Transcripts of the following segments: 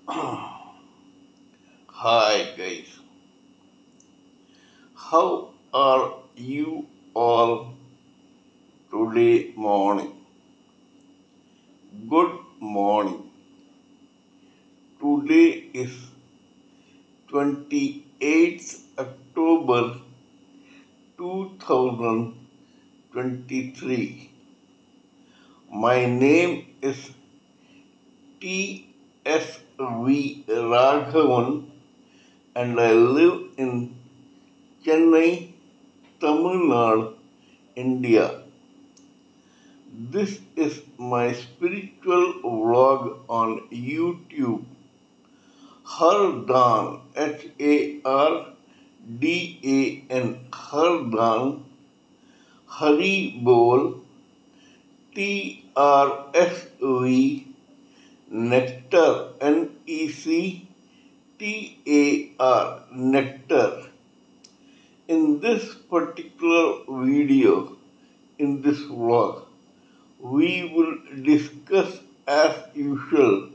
Hi guys, how are you all today morning? Good morning. Today is 28th October 2023. My name is TSV Raghavan and I live in Chennai, Tamil Nadu, India. This is my spiritual vlog on YouTube. Hardan, Hardan, Hardan, Haribol, TRSV, Nectar, NECTAR, Nectar. In this particular video, in this vlog, we will discuss as usual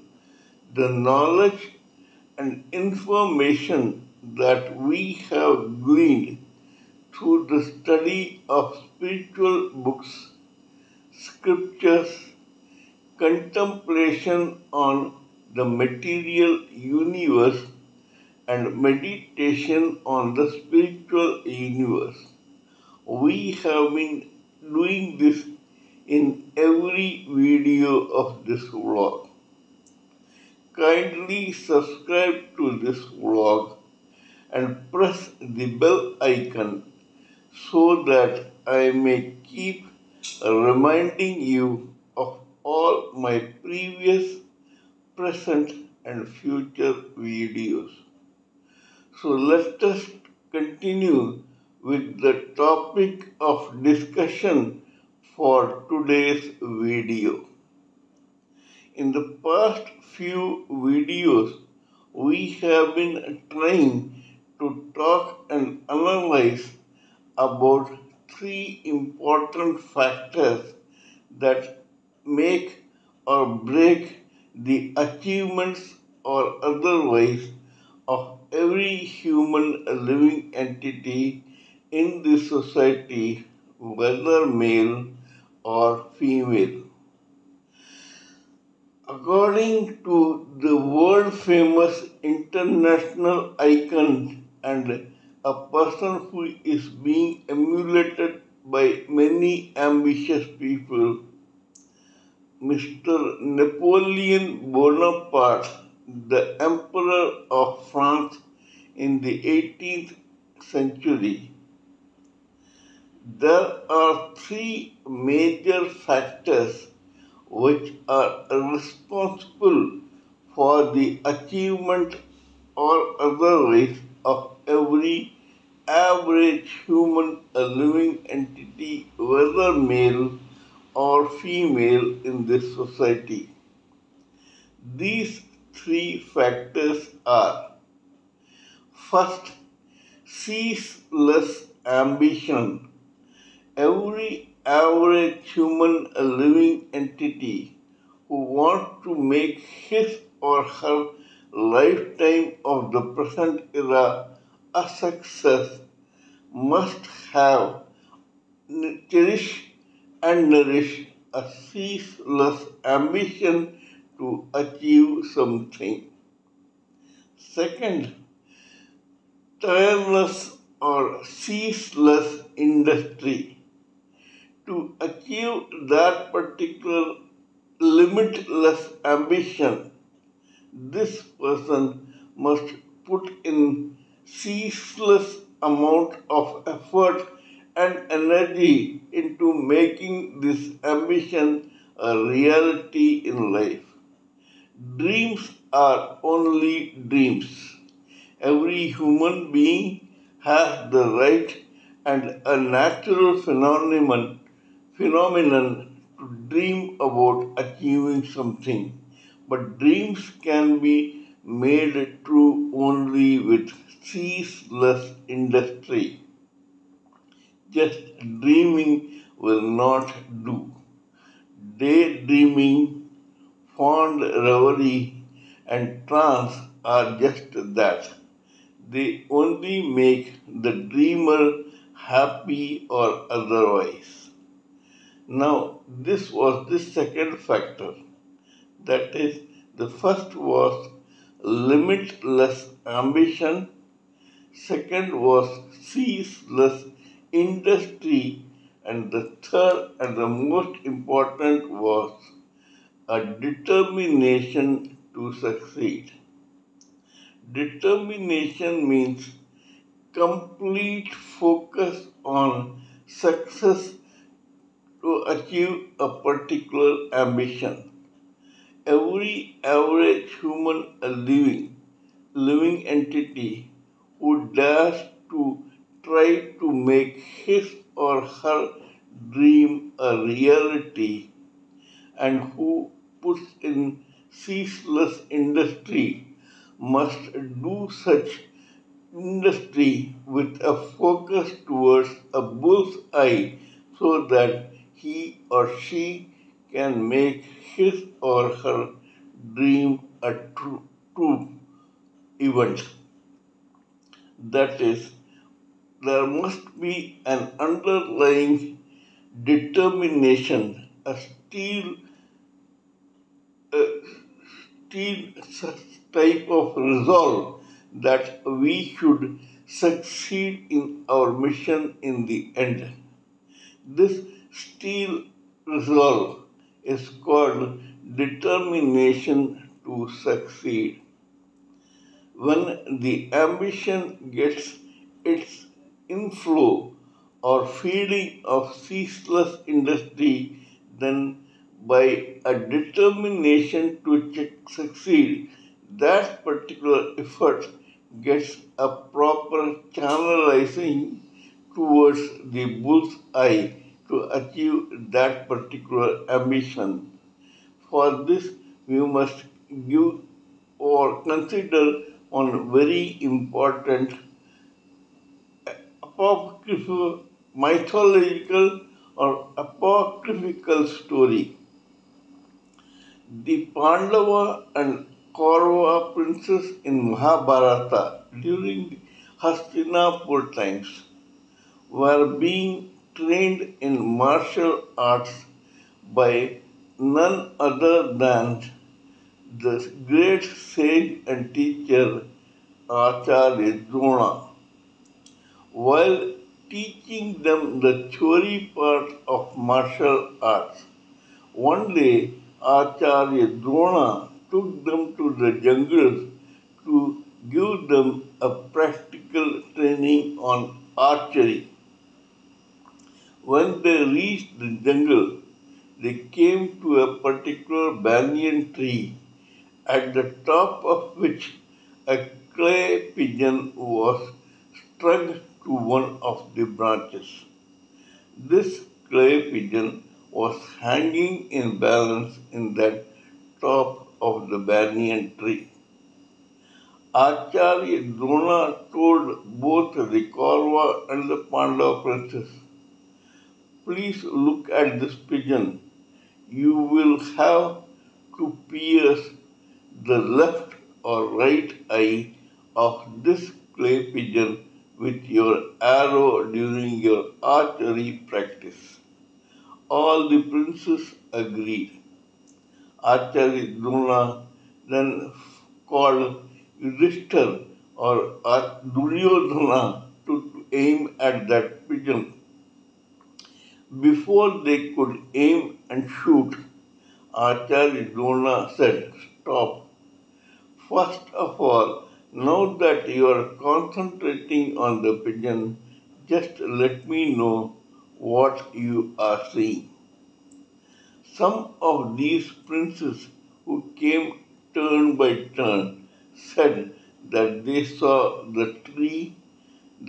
the knowledge and information that we have gleaned through the study of spiritual books, scriptures, contemplation on the material universe, and meditation on the spiritual universe. We have been doing this in every video of this vlog. Kindly subscribe to this vlog and press the bell icon so that I may keep reminding you of all my previous, present and future videos. So let us continue with the topic of discussion for today's video. In the past few videos, we have been trying to talk and analyze about three important factors that make or break the achievements or otherwise of every human living entity in the society, whether male or female. According to the world famous international icon and a person who is being emulated by many ambitious people, Mr. Napoleon Bonaparte, the Emperor of France in the 18th century, there are three major factors which are responsible for the achievement or otherwise of every average human living entity, whether male or female in this society. These three factors are: first, ceaseless ambition. Every average human living entity who wants to make his or her lifetime of the present era a success must have cherished and nourished a ceaseless ambition to achieve something. Second, tireless or ceaseless industry. To achieve that particular limitless ambition, this person must put in ceaseless amount of effort and energy into making this ambition a reality in life. Dreams are only dreams. Every human being has the right and a natural phenomenon to dream about achieving something, but dreams can be made true only with ceaseless industry. Just dreaming will not do. Daydreaming, fond reverie, and trance are just that. They only make the dreamer happy or otherwise. Now, this was the second factor. That is, the first was limitless ambition, second was ceaseless industry, and the third and the most important was a determination to succeed. Determination means complete focus on success to achieve a particular ambition. Every average human living entity who dares to try to make his or her dream a reality and who puts in ceaseless industry must do such industry with a focus towards a bull's eye so that he or she can make his or her dream a true event. That is, there must be an underlying determination, a uh, steel type of resolve that we should succeed in our mission in the end. This steel resolve is called determination to succeed. When the ambition gets its inflow or feeding of ceaseless industry, then by a determination to succeed, that particular effort gets a proper channelizing towards the bull's eye to achieve that particular ambition. For this, we must give or consider one very important apocryphal, mythological, or apocryphal story. The Pandava and Kaurava princes in Mahabharata during Hastinapur times were being trained in martial arts by none other than the great sage and teacher Acharya Drona. While teaching them the theory part of martial arts, one day Acharya Drona took them to the jungles to give them a practical training on archery. When they reached the jungle, they came to a particular banyan tree at the top of which a clay pigeon was strung to one of the branches. This clay pigeon was hanging in balance in that top of the banyan tree. Acharya Drona told both the Kaurava and the Pandava princes, "Please look at this pigeon. You will have to pierce the left or right eye of this clay pigeon with your arrow during your archery practice." All the princes agreed. Acharya Drona then called Yudhishthir or Duryodhana to aim at that pigeon. Before they could aim and shoot, Acharya Drona said, "Stop. First of all, now that you are concentrating on the pigeon, just let me know what you are seeing." Some of these princes who came turn by turn said that they saw the tree,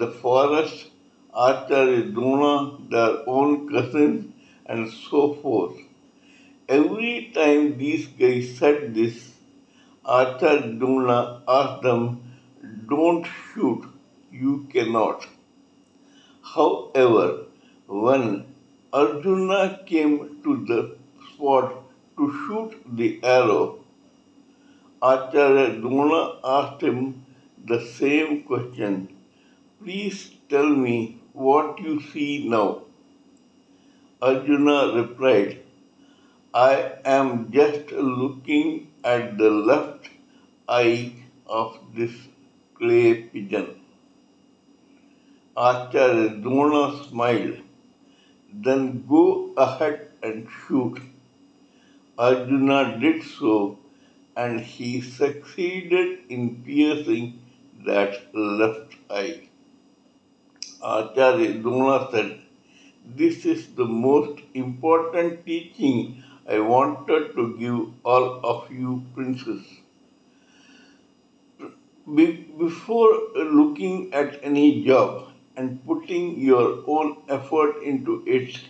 the forest, Acharya Drona, their own cousins, and so forth. Every time these guys said this, Acharya Drona asked them, "Don't shoot, you cannot." However, when Arjuna came to the spot to shoot the arrow, Acharya Drona asked him the same question. Please tell me what you see now. Arjuna replied, I am just looking at the left eye of this clay pigeon. Acharya Drona smiled. Then go ahead and shoot. Arjuna did so, and he succeeded in piercing that left eye. Acharya Drona said, this is the most important teaching I wanted to give all of you princes. Before looking at any job and putting your own effort into it,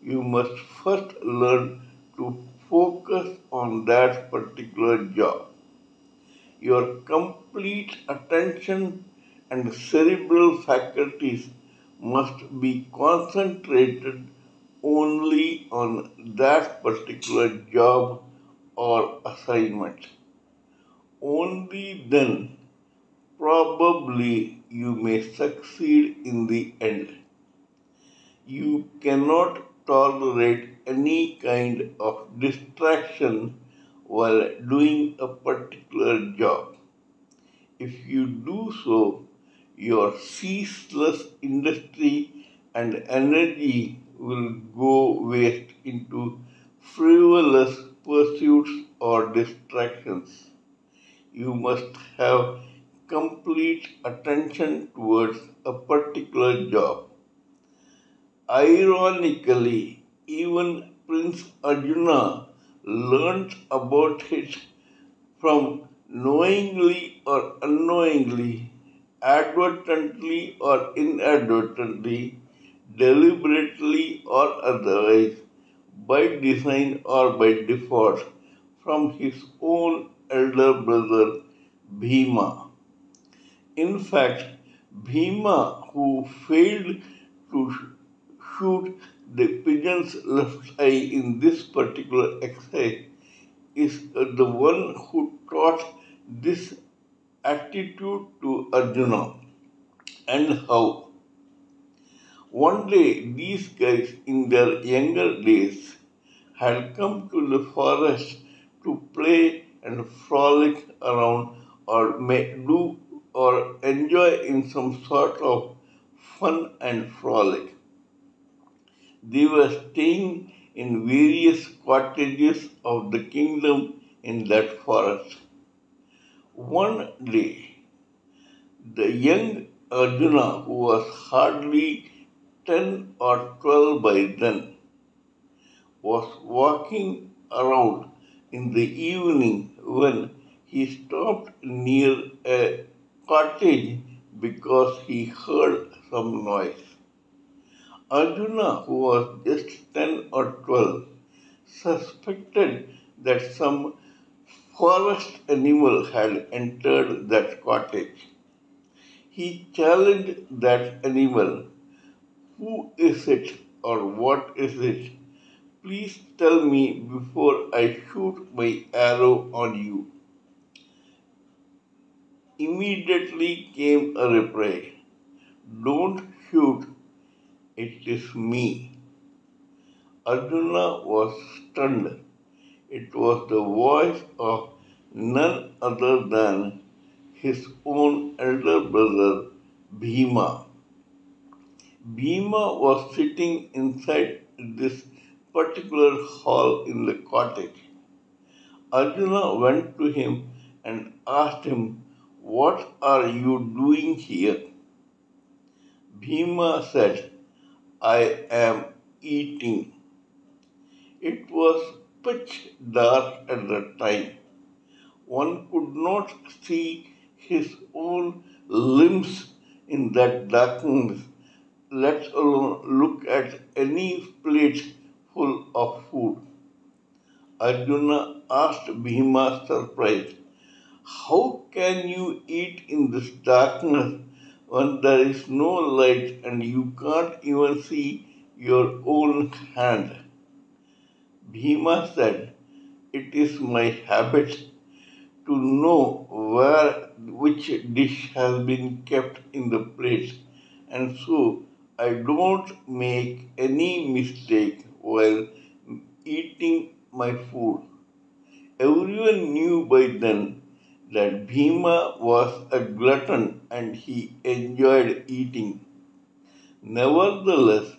you must first learn to focus on that particular job. Your complete attention and cerebral faculties must be concentrated only on that particular job or assignment. Only then, probably, you may succeed in the end. You cannot tolerate any kind of distraction while doing a particular job. If you do so, your ceaseless industry and energy will go waste into frivolous pursuits or distractions. You must have complete attention towards a particular job. Ironically, even Prince Arjuna learnt about it from knowingly or unknowingly, advertently or inadvertently, deliberately or otherwise, by design or by default, from his own elder brother Bhima. In fact, Bhima, who failed to shoot the pigeon's left eye in this particular exercise, is the one who taught this attitude to Arjuna. And how? One day, these guys in their younger days had come to the forest to play and frolic around or do or enjoy in some sort of fun and frolic. They were staying in various cottages of the kingdom in that forest. One day, the young Arjuna, who was hardly 10 or 12 by then, was walking around in the evening when he stopped near a cottage because he heard some noise. Arjuna, who was just 10 or 12, suspected that some forest animal had entered that cottage. He challenged that animal, who is it or what is it? Please tell me before I shoot my arrow on you. Immediately came a reply. Don't shoot, it is me. Arjuna was stunned. It was the voice of none other than his own elder brother Bhima. Bhima was sitting inside this particular hall in the cottage. Arjuna went to him and asked him, what are you doing here? Bhima said, I am eating. It was pitch dark at the time. One could not see his own limbs in that darkness, let alone look at any plate full of food. Arjuna asked Bhima, surprised, how can you eat in this darkness when there is no light and you can't even see your own hand? Bhima said, it is my habit to know where which dish has been kept in the plate, and so I don't make any mistake while eating my food. Everyone knew by then that Bhima was a glutton and he enjoyed eating. Nevertheless,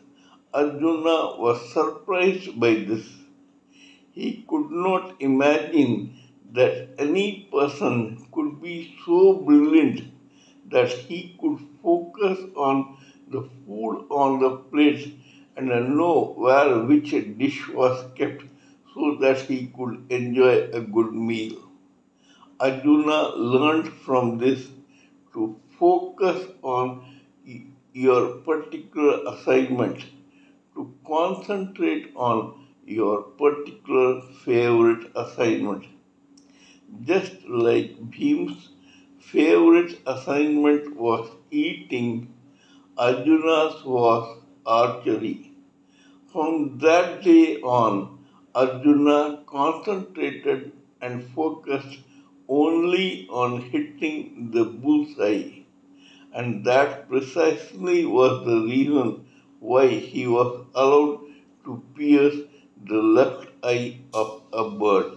Arjuna was surprised by this. He could not imagine that any person could be so brilliant that he could focus on the food on the plate and know where which dish was kept so that he could enjoy a good meal. Arjuna learned from this to focus on your particular assignment, to concentrate on your particular favorite assignment. Just like Bhim's favorite assignment was eating, Arjuna's was archery. From that day on, Arjuna concentrated and focused only on hitting the bullseye, and that precisely was the reason why he was allowed to pierce the left eye of a bird.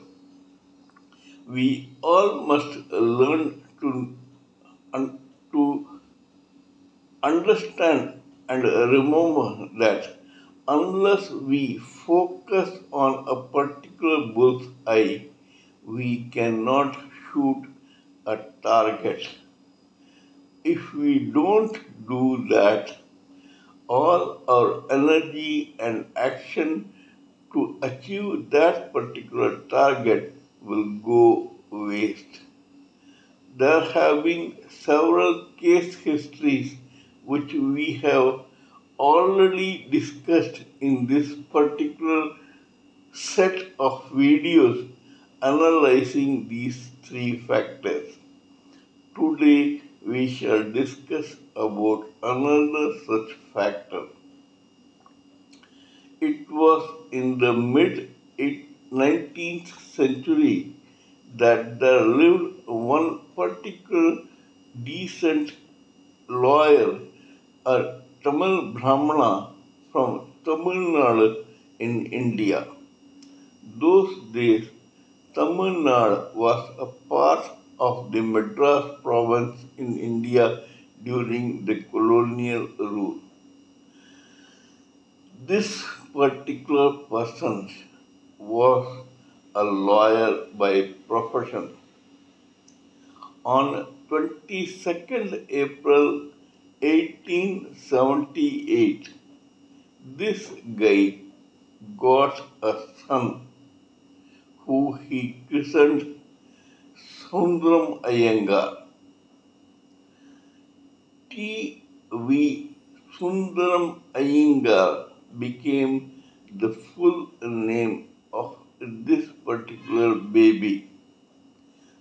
We all must learn to understand and remember that unless we focus on a particular bull's eye, we cannot shoot a target. If we don't do that, all our energy and action to achieve that particular target will go waste. There have been several case histories which we have already discussed in this particular set of videos analyzing these three factors. Today we shall discuss about another such factor. It was in the mid 19th century that there lived one particular decent lawyer, a Tamil Brahmana from Tamil Nadu in India. Those days, Tamil Nadu was a part of the Madras province in India during the colonial rule. This particular person was a lawyer by profession. On 22nd April 1878, this guy got a son who he christened Sundaram Iyengar. T.V. Sundaram Iyengar became the full name of this particular baby.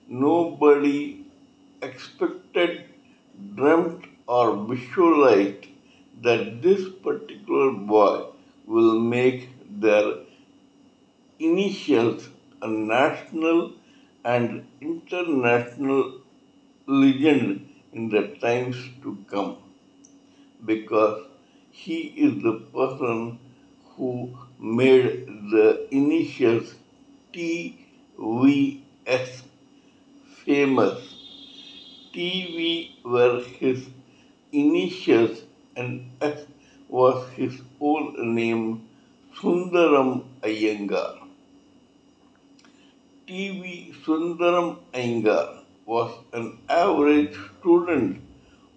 Nobody expected, dreamt, or visualized that this particular boy will make their initials a national and international legend in the times to come, because he is the person who made the initials TVS famous. TV were his initials and S was his old name, Sundaram Iyengar. T.V. Sundaram Iyengar was an average student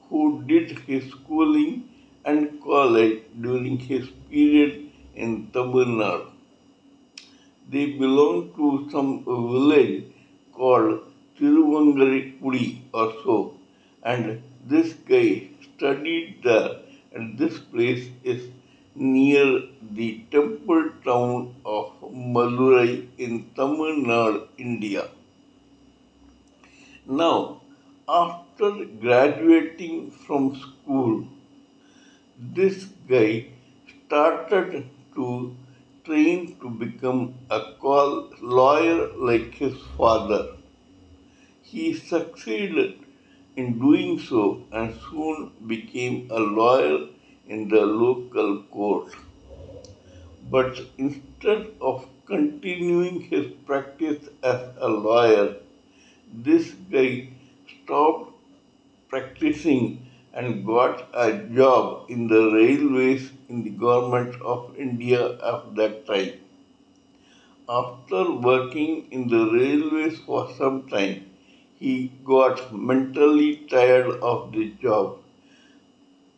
who did his schooling and college during his period in Tamil Nadu. They belonged to some village called Tiruvangarikudi or so, and this guy studied there, and this place is near the temple town of Madurai in Tamil Nadu, India. Now, after graduating from school, this guy started to train to become a lawyer like his father. He succeeded in doing so and soon became a lawyer in the local court. But instead of continuing his practice as a lawyer, this guy stopped practicing and got a job in the railways in the government of India at that time. After working in the railways for some time, he got mentally tired of the job,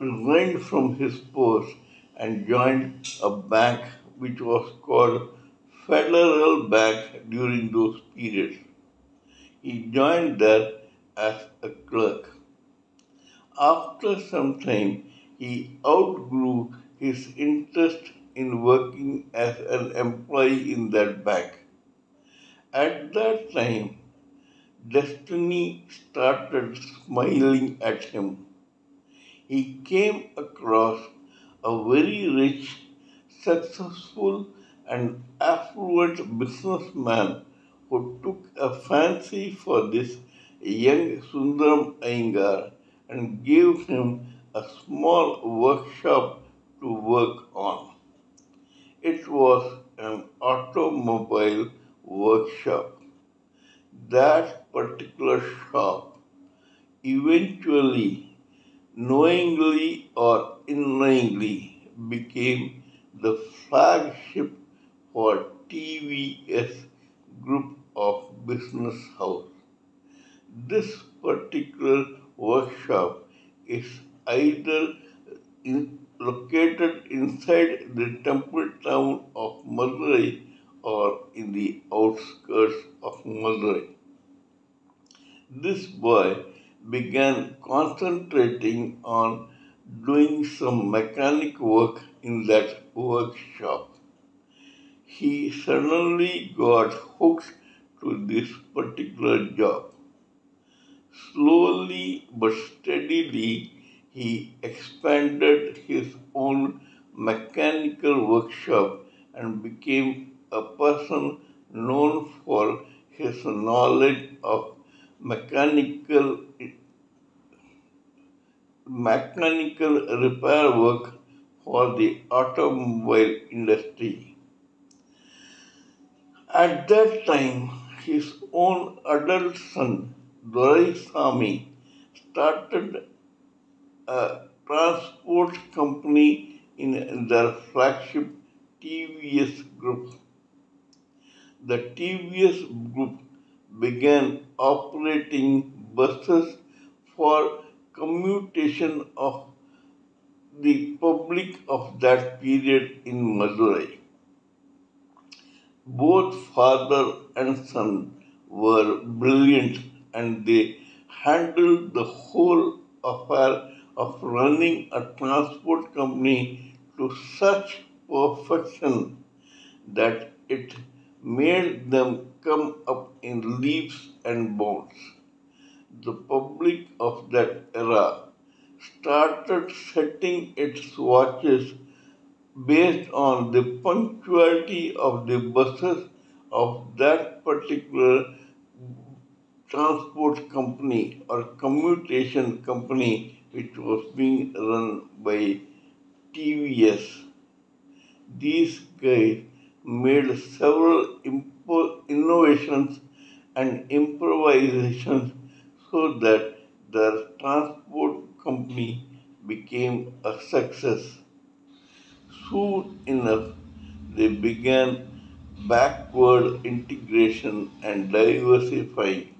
resigned from his post, and joined a bank which was called Federal Bank during those periods. He joined there as a clerk. After some time, he outgrew his interest in working as an employee in that bank. At that time, destiny started smiling at him. He came across a very rich, successful, and affluent businessman who took a fancy for this young Sundaram Iyengar and gave him a small workshop to work on. It was an automobile workshop. That particular shop eventually, knowingly or unknowingly, became the flagship for TVS group of business house. This particular workshop is either located inside the temple town of Madurai or in the outskirts of Madurai. This boy began concentrating on doing some mechanic work in that workshop. He suddenly got hooked to this particular job. Slowly but steadily, he expanded his own mechanical workshop and became a person known for his knowledge of mechanical mechanical repair work for the automobile industry. At that time, his own adult son, Doraisamy, started a transport company in their flagship TVS group. The TVS group began operating buses for commutation of the public of that period in Madurai. Both father and son were brilliant and they handled the whole affair of running a transport company to such perfection that it made them come up in leaps and bounds. The public of that era started setting its watches based on the punctuality of the buses of that particular transport company or commutation company which was being run by TVS. These guys made several innovations and improvisations so that their transport company became a success. Soon enough, they began backward integration and diversifying.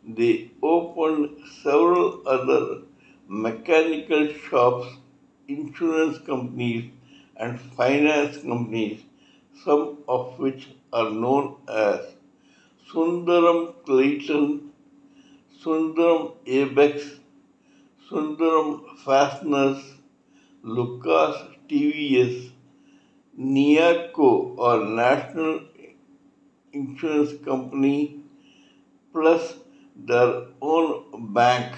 They opened several other mechanical shops, insurance companies, and finance companies, some of which are known as Sundaram Clayton, Sundaram Abex, Sundaram Fasteners, Lucas TVS, NIACO or National Insurance Company, plus their own bank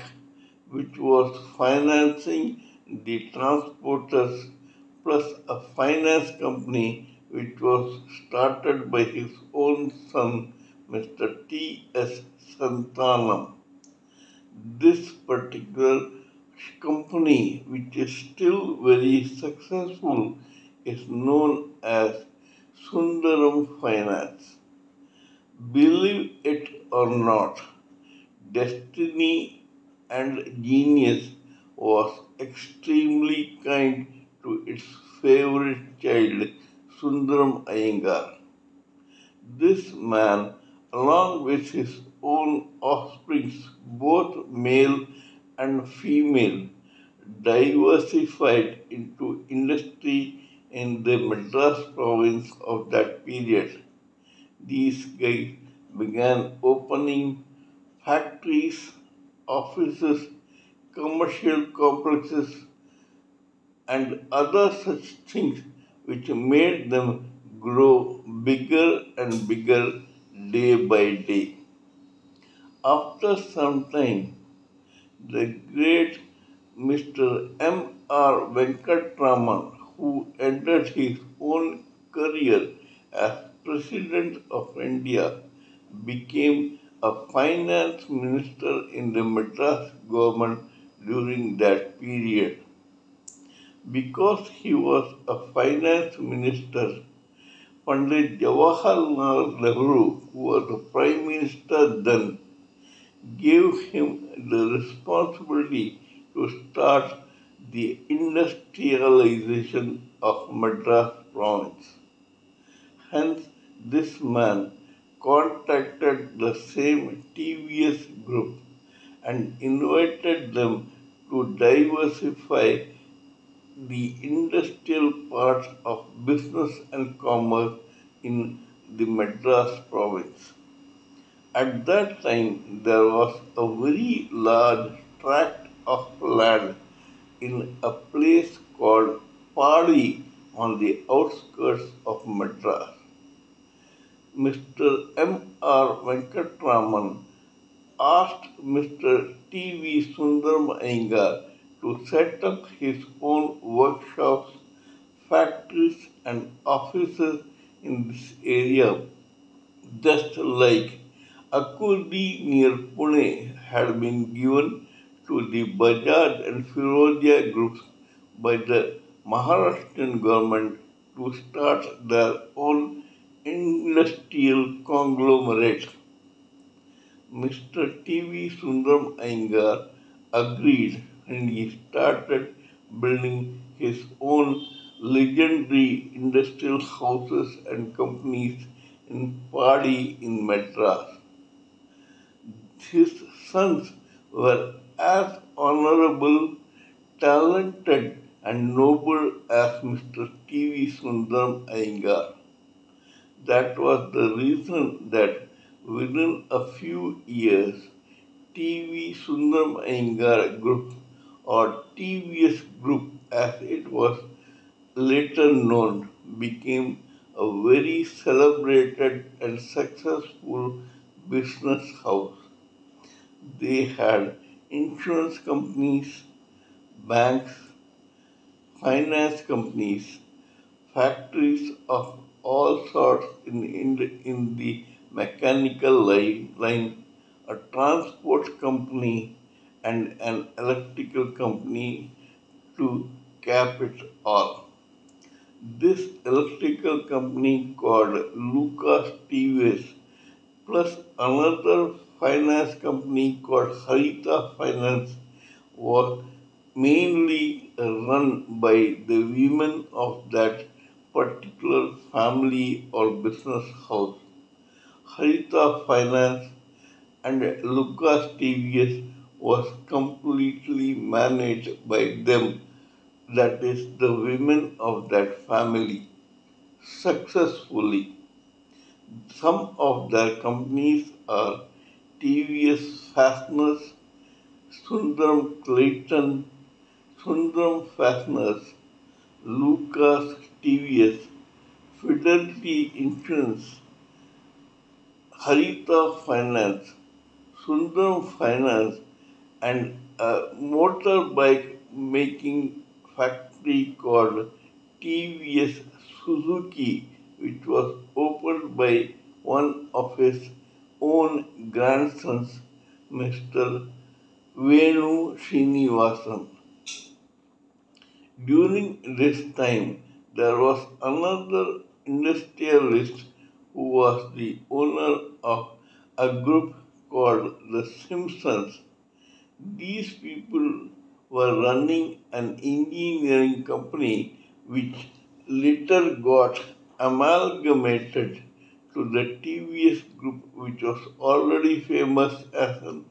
which was financing the transporters, plus a finance company which was started by his own son, Mr. T.S. Santanam. This particular company, which is still very successful, is known as Sundaram Finance. Believe it or not, destiny and genius was extremely kind to its favorite child, Sundaram Iyengar. This man, along with his own offspring, both male and female, diversified into industry in the Madras province of that period. These guys began opening factories, offices, commercial complexes, and other such things which made them grow bigger and bigger day by day. After some time, the great Mr. M.R. Venkatraman, who ended his own career as President of India, became a finance minister in the Madras government during that period. Because he was a finance minister, Pandit Jawaharlal Nehru, who was the prime minister then, gave him the responsibility to start the industrialization of Madras province. Hence, this man contacted the same TVS group and invited them to diversify the industrial part of business and commerce in the Madras province. At that time, there was a very large tract of land in a place called Pali on the outskirts of Madras. Mr. M.R. Venkatraman asked Mr. T.V. Sundaram Iyengar to set up his own workshops, factories, and offices in this area, just like Akurdi near Pune had been given to the Bajaj and Firozia groups by the Maharashtrian government to start their own industrial conglomerate. Mr. T.V. Sundaram Iyengar agreed and he started building his own legendary industrial houses and companies in Padi in Madras. His sons were as honorable, talented, and noble as Mr. T.V. Sundaram Iyengar. That was the reason that within a few years, TV Sundaram Iyengar Group or TVS Group as it was later known became a very celebrated and successful business house. They had insurance companies, banks, finance companies, factories of all sorts in the mechanical line, a transport company, and an electrical company to cap it all. This electrical company called Lucas TVS plus another finance company called Harita Finance was mainly run by the women of that particular family or business house. Harita Finance and Lucas TVS was completely managed by them, that is, the women of that family, successfully. Some of their companies are TVS Fasteners, Sundaram Clayton, Sundaram Fasteners, Lucas TVS, Fidelity Insurance, Harita Finance, Sundaram Finance, and a motorbike making factory called TVS Suzuki, which was opened by one of his own grandsons, Mr. Venu Srinivasan. During this time, there was another industrialist who was the owner of a group called the Simpsons. These people were running an engineering company which later got amalgamated to the TVS group, which was already famous as an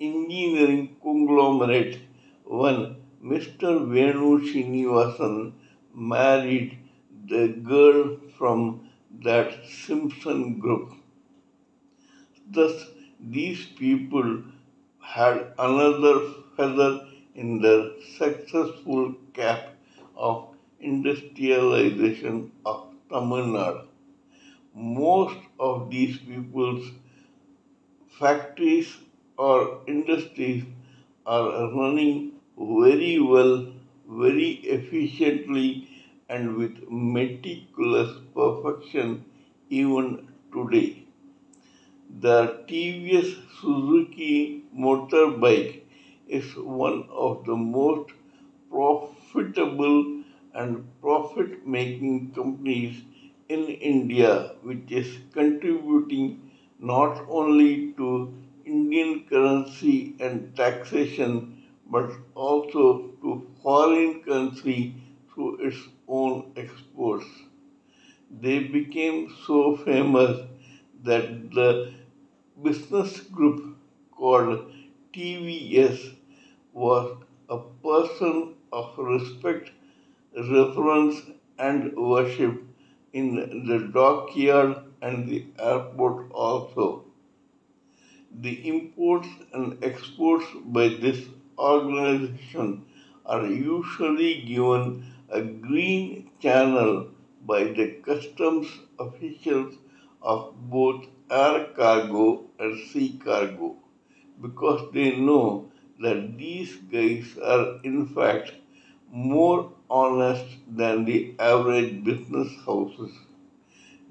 engineering conglomerate when Mr. Venu Srinivasan married the girl from that Simpson group. Thus, these people had another feather in the successful cap of industrialization of Tamil Nadu. Most of these people's factories or industries are running very well, very efficiently, and with meticulous perfection even today. The TVS Suzuki motorbike is one of the most profitable and profit making companies in India, which is contributing not only to Indian currency and taxation but also to foreign currency through its own exports. They became so famous that the business group called TVS was a person of respect, reverence, and worship in the dockyard and the airport also. The imports and exports by this organization are usually given a green channel by the customs officials of both air cargo and sea cargo because they know that these guys are in fact more honest than the average business houses.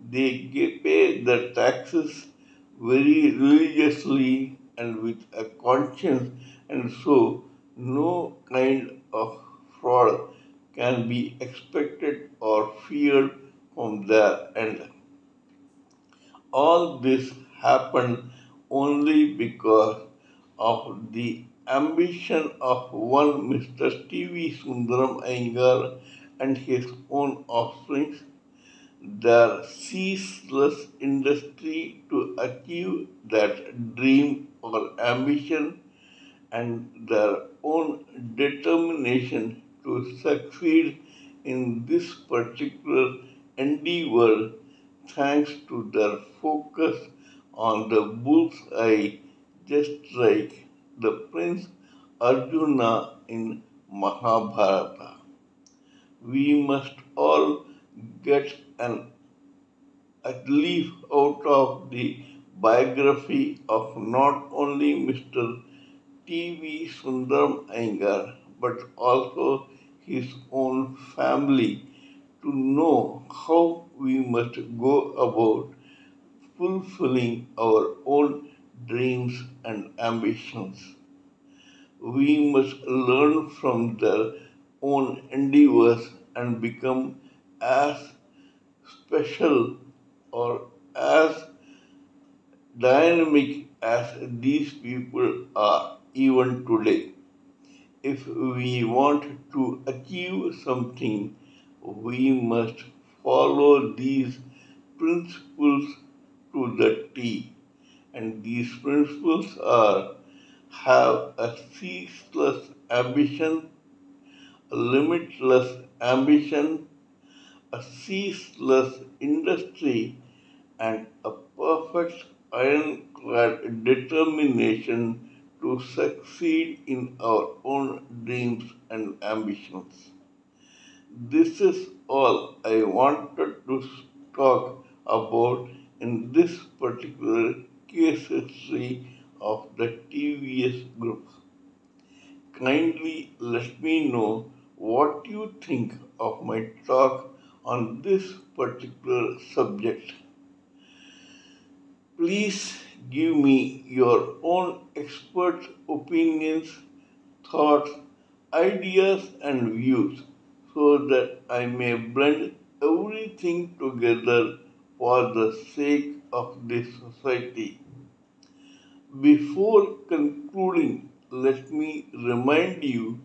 They pay the taxes very religiously and with a conscience, and so no kind of fraud can be expected or feared from their end. All this happened only because of the ambition of one Mr. T.V. Sundaram Iyengar and his own offspring, their ceaseless industry to achieve that dream or ambition, and their own determination to succeed in this particular endeavor thanks to their focus on the bull's eye, just like the Prince Arjuna in Mahabharata. We must all get an a leaf out of the biography of not only Mr. T.V. Sundaram Iyengar but also his own family to know how we must go about fulfilling our own dreams and ambitions. We must learn from their own endeavors and become as special or as dynamic as these people are even today. If we want to achieve something, we must follow these principles to the T. And these principles are have a ceaseless ambition, a limitless ambition, a ceaseless industry, and a perfect ironclad determination to succeed in our own dreams and ambitions. This is all I wanted to talk about in this particular case history of the TVS group. Kindly let me know what you think of my talk on this particular subject. Please give me your own expert opinions, thoughts, ideas, and views so that I may blend everything together for the sake of this society. Before concluding, let me remind you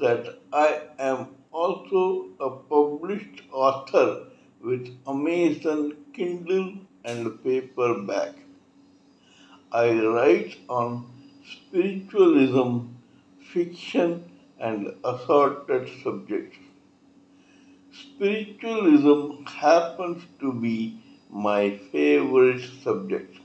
that I am also a published author with Amazon Kindle and paperback. I write on spiritualism, fiction, and assorted subjects. Spiritualism happens to be my favorite subject.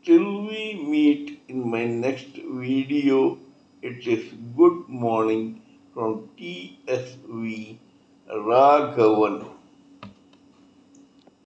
Till we meet in my next video, it is good morning from TSV Raghavan.